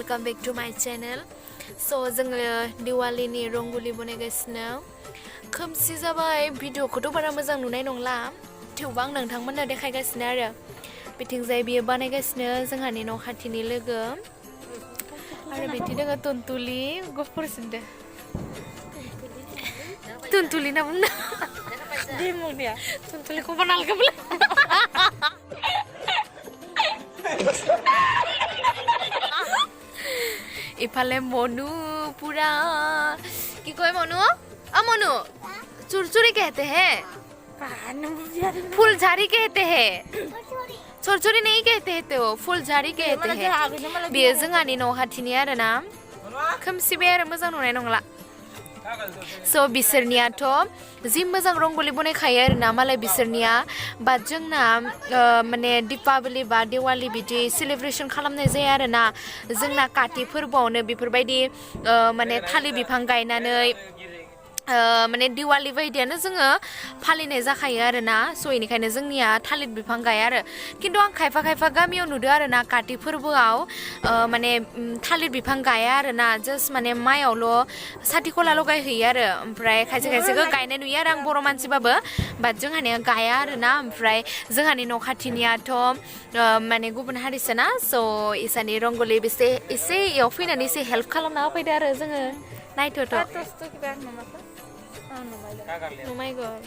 Welcome back to my channel so जोङो दिवालीनि रंगोली बनायगासिनो खोमसि जाबाय भिडिअखौथ' बारा मोजां नुनाय नंला थेवबो आं नोंथांमोननो देखायगासिनो आरो बिथिंजाय बियो बानायगासिनो जोंहानि न' खाथिनि लोगो आरो बिथिं दङ तुनतुलि गुफुर सिनदो तुनतुलि ना बुंना Demonia. तुनतुलि को बना लगे बोले इफाले मनु पूरा की कोई मनु मनु चुरचुरी कहते हैं फुलझारी कहते हैं चुरचुरी नहीं कहते हैं तो फुलझारी कहते हैं बेयो जोंहानि न' खाथिनि आरो ना खोमसिबाय आरो मोजां नुनाय नंला सो बिसोरनियाथ' जि मोजां रंगोली बनायखायो आरो ना मालाय बिसोरनिया बाट जोंना माने दीपावली बा दिवाली बिदि सेलिब्रेशन खालामनाय जाया आरो ना जोंना काति फोरबोआवनो बेफोरबायदि माने थालिर बिफां गायनानै माने दिवाली बायदियानो जोङो फालिनाय जाखायो आरो ना स' इनिखायनो जोंनिया थालिर बिफां गाया आरो खिन्थु आं खायफा खायफा गामियाव नुदों आरो ना काति फोरबोआव माने थालिर बिफां गाया आरो ना जास्ट माने माइयावल' साथि खला लगायहैयो आरो ओमफ्राय खायसे खायसेखौ गायनाय नुयो आरो आं बर' मानसिबाबो बाट जोंहानिया गाया आरो ना ओमफ्राय जोंहानि न' खाथिनियाथ' माने गुबुन हारिसो ना स' इसानि रंगोली एसे इयाव फैनानै एसे हेल्प खालामना होफैदो आरो जोङो नायथ'थ' Oh my god.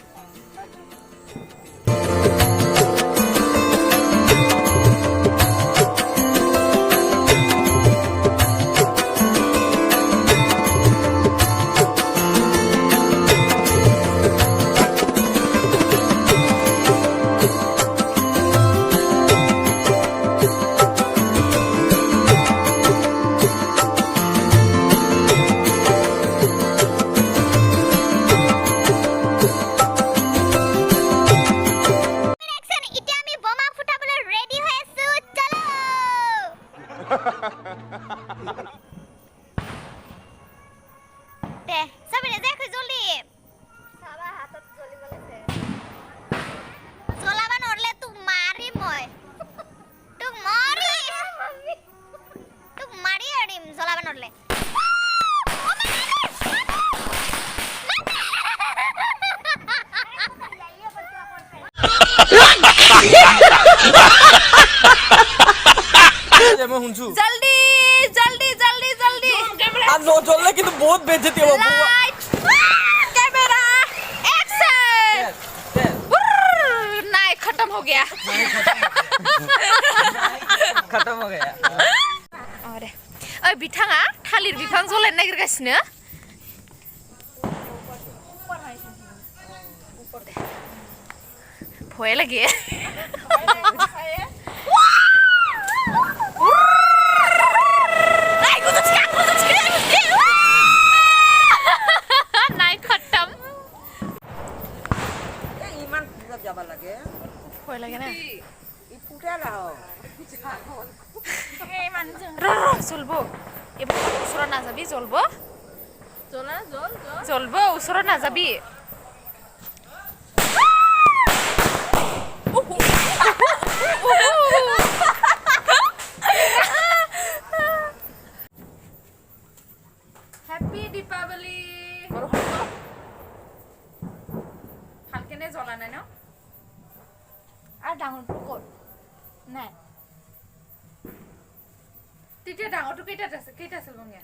Deh, sampai deh aku joli. Salah hatot joli boleh. Jolaban orle tu mari moy. Tu mari adim jolaban orle. जल्दी जल्दी जल्दी जल्दी आज नो चल रहा किंतु बहुत बेइज्जती है बाबू कैमरा एक्शन नहीं खत्म हो गया अरे ओइ बिथाङा थालिर बिफां जलायनो नागिरगासिनो भय लगे ভয় লাগে না জ্বলবো এবার ওচৰত নাযাবি জ্বলবো জ্বলবো ওচৰত নাযাবি হ্যাপি দীপাৱলী ভালকেনে জ্বলা নাই ন আর ডাঙরটো কর নাই তেতিয়া ডাঙৰটো কেইটা আছিল বঙিয়া